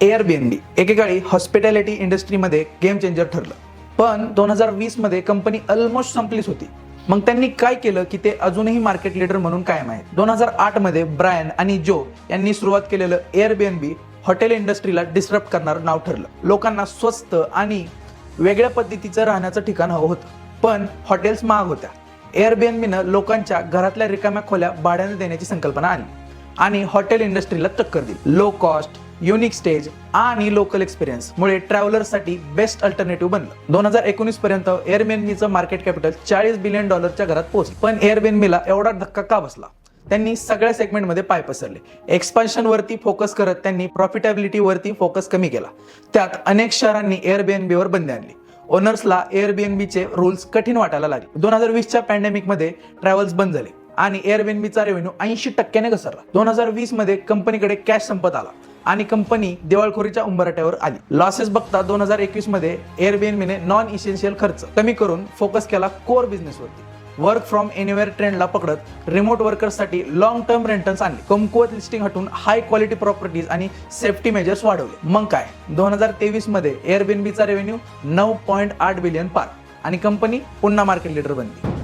Airbnb एकेकाळी hospitality इंडस्ट्रीमध्ये game changer ठरलं, पण 2020 मध्ये कंपनी ऑलमोस्ट संपलीच होती. मग त्यांनी काय केलं की ते अजूनही मार्केट लीडर म्हणून कायम आहेत. 2008 मध्ये ब्रायन आणि जो यांनी सुरुवात केलेलं एअरबीएनबी हॉटेल इंडस्ट्रीला डिस्टर्ब करणारं नाव ठरलं. लोकांना स्वस्त आणि वेगळ्या पद्धतीचं राहण्याचं ठिकाण हवं होतं, पण हॉटेल्स महाग होत्या. एअरबीएनबीनं लोकांच्या घरातल्या रिकाम्या खोल्या भाड्याने देण्याची संकल्पना आणली आणि हॉटेल इंडस्ट्रीला टक्कर दिली. लो कॉस्ट, युनिक स्टेज आणि लोकल एक्सपिरियन्स मुळे ट्रॅव्हलर्ससाठी बेस्ट अल्टरनेटिव्ह बनलं. 2019 पर्यंत एअरबीएनबीचं मार्केट कॅपिटल $40 बिलियन घरात पोहोचलं. पण एअरबीएनबीला एवढा धक्का का बसला? त्यांनी सगळ्या सेगमेंटमध्ये पाय पसरले. एक्सपान्शन वरती फोकस करत त्यांनी प्रॉफिटेबिलिटी वरती फोकस कमी केला. त्यात अनेक शहरांनी एअरबीएनबीवर बंदी आणली. ओनर्सला एअरबीएनबीचे रूल्स कठीण वाटायला लागले. 2020च्या पॅन्डेमिक मध्ये ट्रॅव्हल्स बंद झाले आणि एअरबीएनबीचा रेव्हेन्यू 80% घसरला. 2020 मध्ये कंपनीकडे कॅश संपत आला आणि कंपनी दिवाळखोरीच्या उंबरठ्यावर आली. लॉसेस बघता 2021 मध्ये एअरबीएनबीने नॉन इसेन्शियल खर्च कमी करून फोकस केला कोर बिझनेसवरती. वर्क फ्रॉम एनिवेअर ट्रेंडला पकडत रिमोट वर्कर्ससाठी लॉंग टर्म रेंटल्स आणले. कमकुवत लिस्टिंग हटून हाय क्वालिटी प्रॉपर्टीज आणि सेफ्टी मेजर्स वाढवले. मग काय, 2023 मध्ये एअरबीएनबीचा रेव्हेन्यू $9.8 बिलियन पार आणि कंपनी पुन्हा मार्केट लीडर बनली.